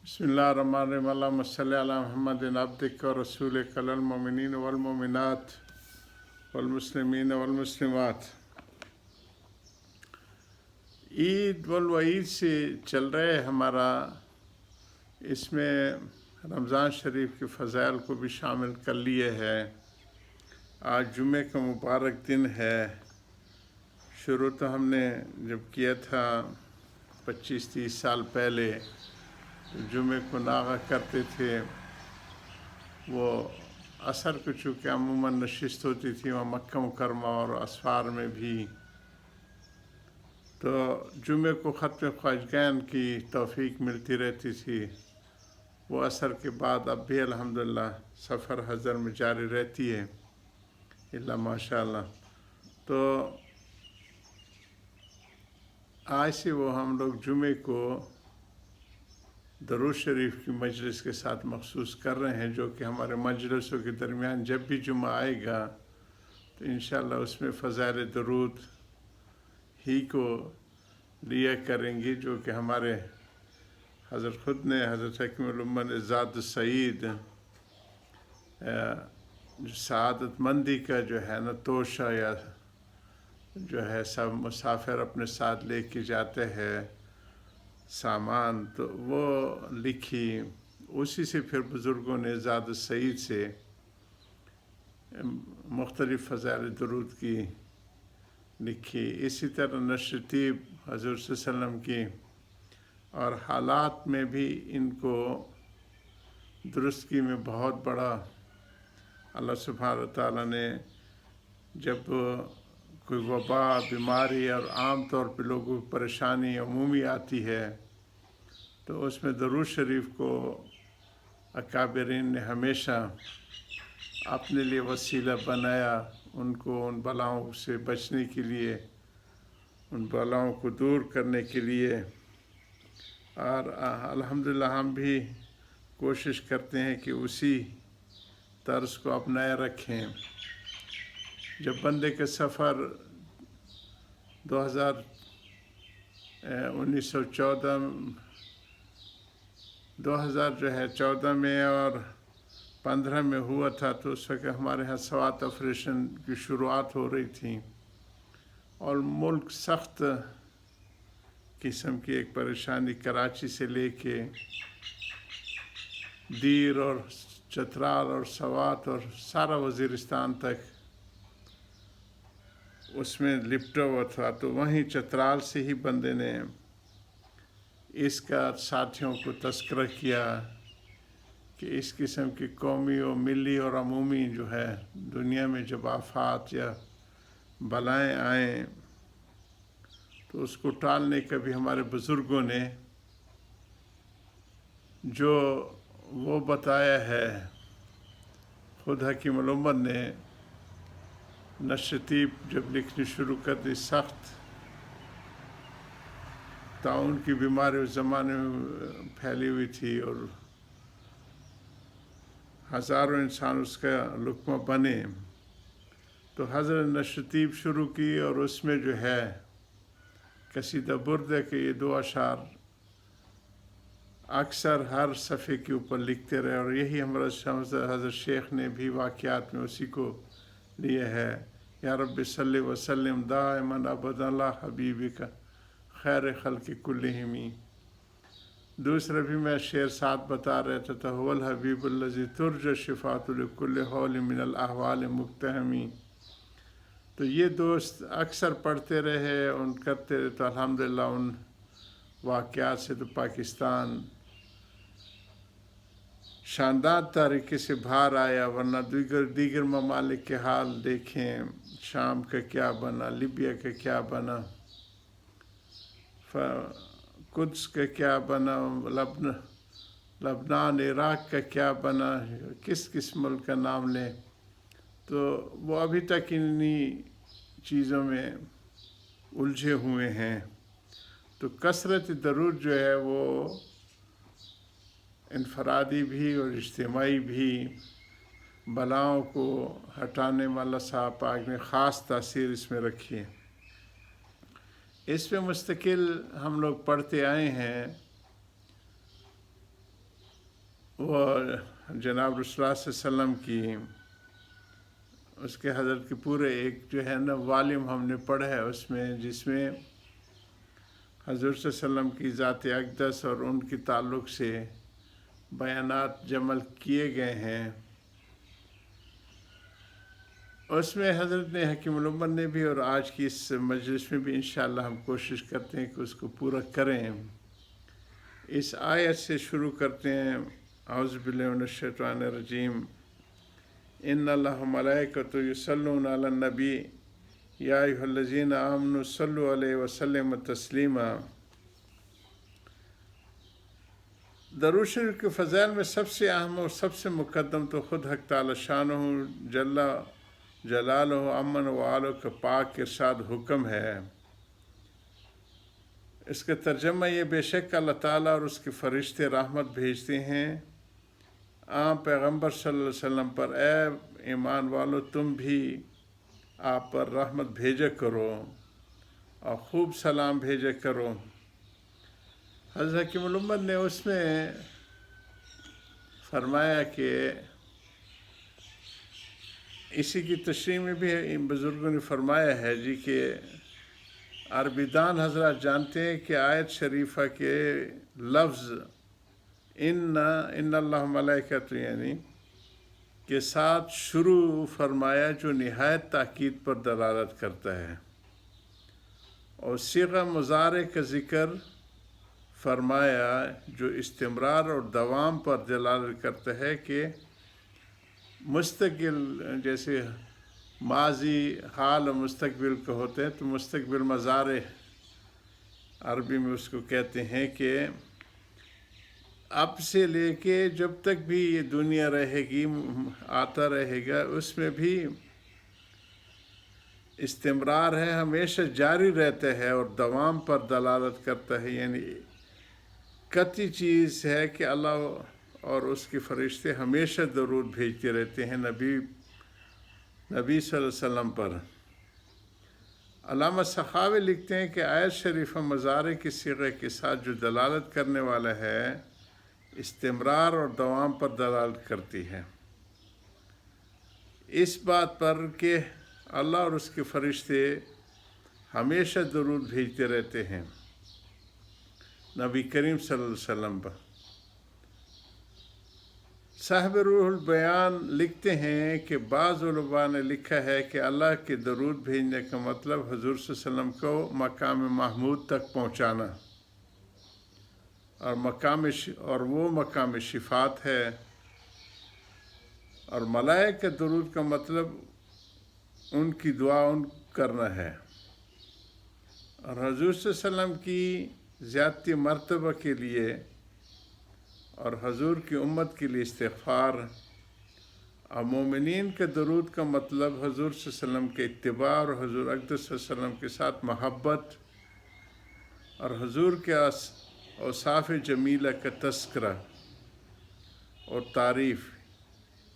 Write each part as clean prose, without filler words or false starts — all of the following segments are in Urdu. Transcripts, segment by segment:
بسم اللہ الرحمن الرحیم اللہم صلی علی محمد عبدک و رسولک المؤمنین والمؤمنات والمسلمین والمسلمات۔ عید والوعید سے چل رہے ہمارا، اس میں رمضان شریف کے فضائل کو بھی شامل کر لیے ہے۔ آج جمعے کا مبارک دن ہے۔ شروع تو ہم نے جب کیا تھا 25-30 سال پہلے، جمعے کو ناغہ کرتے تھے۔ وہ عصر کو چونکہ عموماً نشست ہوتی تھی وہاں مکہ مکرمہ اور اسفار میں بھی، تو جمعے کو ختم خواجگین کی توفیق ملتی رہتی تھی۔ وہ عصر کے بعد اب بھی الحمدللہ سفر حضر میں جاری رہتی ہے، اللہ ماشاء اللہ۔ تو آج سے وہ ہم لوگ جمعے کو درود شریف کی مجلس کے ساتھ مخصوص کر رہے ہیں، جو کہ ہمارے مجلسوں کے درمیان جب بھی جمعہ آئے گا تو انشاءاللہ اس میں فضائل درود ہی کو لیا کریں گے، جو کہ ہمارے حضرت خود نے حضرت حکیم الامت ذات سعید سعادت مندی کا جو ہے نا توشہ یا جو ہے سب مسافر اپنے ساتھ لے کے جاتے ہیں سامان، تو وہ لکھی، اسی سے پھر بزرگوں نے ذات سعید سے مختلف فضائل درود کی لکھی۔ اسی طرح نشر تیب حضور صلی اللہ علیہ وسلم کی، اور حالات میں بھی ان کو درستگی میں بہت بڑا اللہ سبحانہ وتعالیٰ نے، جب کوئی وبا بیماری اور عام طور پہ لوگوں کی پریشانی عمومی آتی ہے تو اس میں درود شریف کو اکابرین نے ہمیشہ اپنے لیے وسیلہ بنایا، ان کو ان بلاؤں سے بچنے کے لیے، ان بلاؤں کو دور کرنے کے لیے۔ اور الحمدللہ ہم بھی کوشش کرتے ہیں کہ اسی طرز کو اپنائے رکھیں۔ جب بندے کا سفر 2014 میں اور 15 میں ہوا تھا، تو اس وقت ہمارے ہاں سوات آپریشن کی شروعات ہو رہی تھی اور ملک سخت قسم کی ایک پریشانی کراچی سے لے کے دیر اور چترال اور سوات اور سارا وزیرستان تک اس میں لپٹا ہوا تھا۔ تو وہیں چترال سے ہی بندے نے اس کا ساتھیوں کو تذکرہ کیا کہ اس قسم کی قومی و ملی اور عمومی جو ہے دنیا میں جب آفات یا بلائیں آئیں تو اس کو ٹالنے کا بھی ہمارے بزرگوں نے جو وہ بتایا ہے، خود حکیم الامت نے نشر تیب جب لکھنی شروع کر دی، سخت طاعون کی بیماری اس زمانے میں پھیلی ہوئی تھی اور ہزاروں انسان اس کا لقمہ بنے، تو حضرت نشر تیب شروع کی اور اس میں جو ہے قصیدہ بردہ کے یہ 2 اشعار اکثر ہر صفحے کے اوپر لکھتے رہے، اور یہی ہمارا حضرت شیخ نے بھی واقعات میں اسی کو لیا ہے۔ یا رب صلی وسلم دائما ابدا علی حبیبک خیر خلق کلہم۔ دوسرا بھی میں شعر ساتھ بتا رہا تھا، هو الحبیب الذی ترجى شفاعۃ لکل حول من الاحوال مقتحم۔ تو یہ دوست اکثر پڑھتے رہے، ان کرتے رہے، تو الحمدللہ ان واقعات سے تو پاکستان شاندار طریقے سے باہر آیا، ورنہ دیگر ممالک کے حال دیکھیں، شام کا کیا بنا، لیبیا کا کیا بنا، قدس کا کیا بنا، لبنان عراق کا کیا بنا، کس ملک کا نام لیں، تو وہ ابھی تک انہی چیزوں میں الجھے ہوئے ہیں۔ تو کثرت درود جو ہے وہ انفرادی بھی اور اجتماعی بھی بلاؤں کو ہٹانے میں اللہ صاحب پاک نے خاص تاثیر اس میں رکھی ہے۔ اس میں مستقل ہم لوگ پڑھتے آئے ہیں وہ جناب رسول اللہ صلی اللہ علیہ وسلم کی اس کے حضرت کے پورے ایک جو ہے نا والیم ہم نے پڑھا ہے اس میں، جس میں حضور صلی اللہ علیہ وسلم کی ذات اقدس اور ان کے تعلق سے بیانات جمع کیے گئے ہیں۔ اس میں حضرت نے حکیم الامت نے بھی اور آج کی اس مجلس میں بھی انشاءاللہ ہم کوشش کرتے ہیں کہ اس کو پورا کریں۔ اس آیت سے شروع کرتے ہیں، اعوذ باللہ من الشیطان الرجیم، ان اللہ ملائکۃ یصلون علی النبی یا ایھا الذین آمنوا صلوا علیہ وسلم تسلیما۔ درود شریف کے فضائل میں سب سے اہم اور سب سے مقدم تو خود حق تعالی شانہ جل جلالہ امن و آلہ کا پاک ارشاد حکم ہے۔ اس کا ترجمہ یہ، بے شک اللہ تعالیٰ اور اس کے فرشتے رحمت بھیجتے ہیں پیغمبر صلی اللہ علیہ وسلم پر، اے ایمان والو تم بھی آپ پر رحمت بھیجا کرو اور خوب سلام بھیجا کرو۔ حضرت حکیم الامت نے اس میں فرمایا کہ اسی کی تشریح میں بھی ان بزرگوں نے فرمایا ہے جی کہ عربی دان حضرات جانتے ہیں کہ آیت شریفہ کے لفظ ان اللہ ملائکۃ یعنی کے ساتھ شروع فرمایا، جو نہایت تاکید پر دلالت کرتا ہے، اور صیغہ مضارع کا ذکر فرمایا جو استمرار اور دوام پر دلالت کرتا ہے کہ مستقبل، جیسے ماضی، حال اور مستقبل کے ہوتے ہیں، تو مستقبل مضارع عربی میں اس کو کہتے ہیں کہ اب سے لے کے جب تک بھی یہ دنیا رہے گی، آتا رہے گا، اس میں بھی استمرار ہے، ہمیشہ جاری رہتا ہے اور دوام پر دلالت کرتا ہے، یعنی قطعی چیز ہے کہ اللہ اور اس کے فرشتے ہمیشہ درود بھیجتے رہتے ہیں نبی صلی اللہ علیہ وسلم پر۔ علامہ سخاوی لکھتے ہیں کہ آیت شریفہ مضارع کی صیغے کے ساتھ جو دلالت کرنے والا ہے، استمرار اور دوام پر دلالت کرتی ہے، اس بات پر کہ اللہ اور اس کے فرشتے ہمیشہ درود بھیجتے رہتے ہیں نبی کریم صلی اللہ علیہ وسلم پر۔ صاحب روح البیان لکھتے ہیں کہ بعض علماء نے لکھا ہے کہ اللہ کے درود بھیجنے کا مطلب حضور صلی اللہ علیہ وسلم کو مقام محمود تک پہنچانا، اور وہ مقام شفاعت ہے، اور ملائکہ درود کا مطلب ان کی دعا کرنا ہے، اور حضور صلی اللہ علیہ وسلم کی زیادتی مرتبہ کے لیے اور حضور کی امت کے لیے استغفار، اور مومنین کے درود کا مطلب حضور صلی اللہ علیہ وسلم کے اتباع اور حضور اقدس صلی اللہ علیہ وسلم کے ساتھ محبت اور حضور کے اوصاف جمیلہ کا تذکرہ اور تعریف۔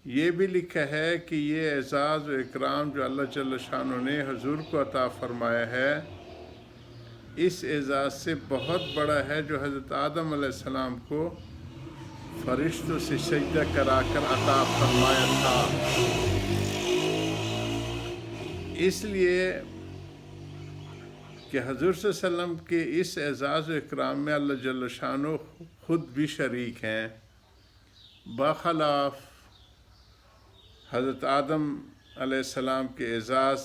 یہ بھی لکھا ہے کہ یہ اعزاز و اکرام جو اللہ جل شانہ نے حضور کو عطا فرمایا ہے، اس اعزاز سے بہت بڑا ہے جو حضرت آدم علیہ السلام کو فرشتوں سے سجدہ کرا کر عطا فرمایا تھا۔ اس لیے کہ حضور صلی اللہ علیہ وسلم کے اس اعزاز و اکرام میں اللہ جل شانہ خود بھی شریک ہیں، بخلاف حضرت آدم علیہ السلام کے اعزاز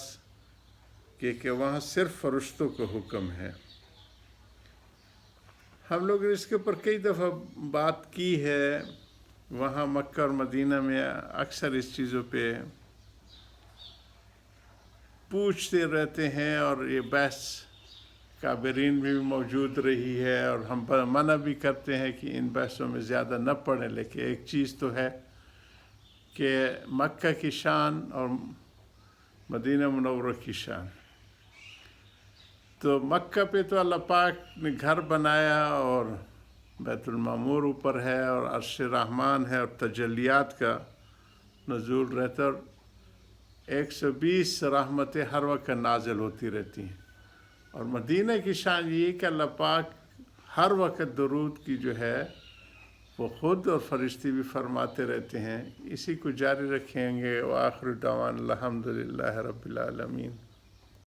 کہ وہاں صرف فرشتوں کو حکم ہے۔ ہم لوگ اس کے اوپر کئی دفعہ بات کی ہے، وہاں مکہ اور مدینہ میں اکثر اس چیزوں پہ پوچھتے رہتے ہیں، اور یہ بحث کابرین بھی موجود رہی ہے، اور ہم منع بھی کرتے ہیں کہ ان بحثوں میں زیادہ نہ پڑھیں، لیکن ایک چیز تو ہے کہ مکہ کی شان اور مدینہ منورہ کی شان۔ تو مکہ پہ تو اللہ پاک نے گھر بنایا اور بیت المعمور اوپر ہے اور عرش رحمان ہے اور تجلیات کا نزول رہتا ہے، اور 120 رحمتیں ہر وقت نازل ہوتی رہتی ہیں۔ اور مدینہ کی شان یہ کہ اللہ پاک ہر وقت درود کی جو ہے وہ خود اور فرشتے بھی فرماتے رہتے ہیں. اسی کو جاری رکھیں گے. وآخر دعوانا الحمدللہ رب العالمین.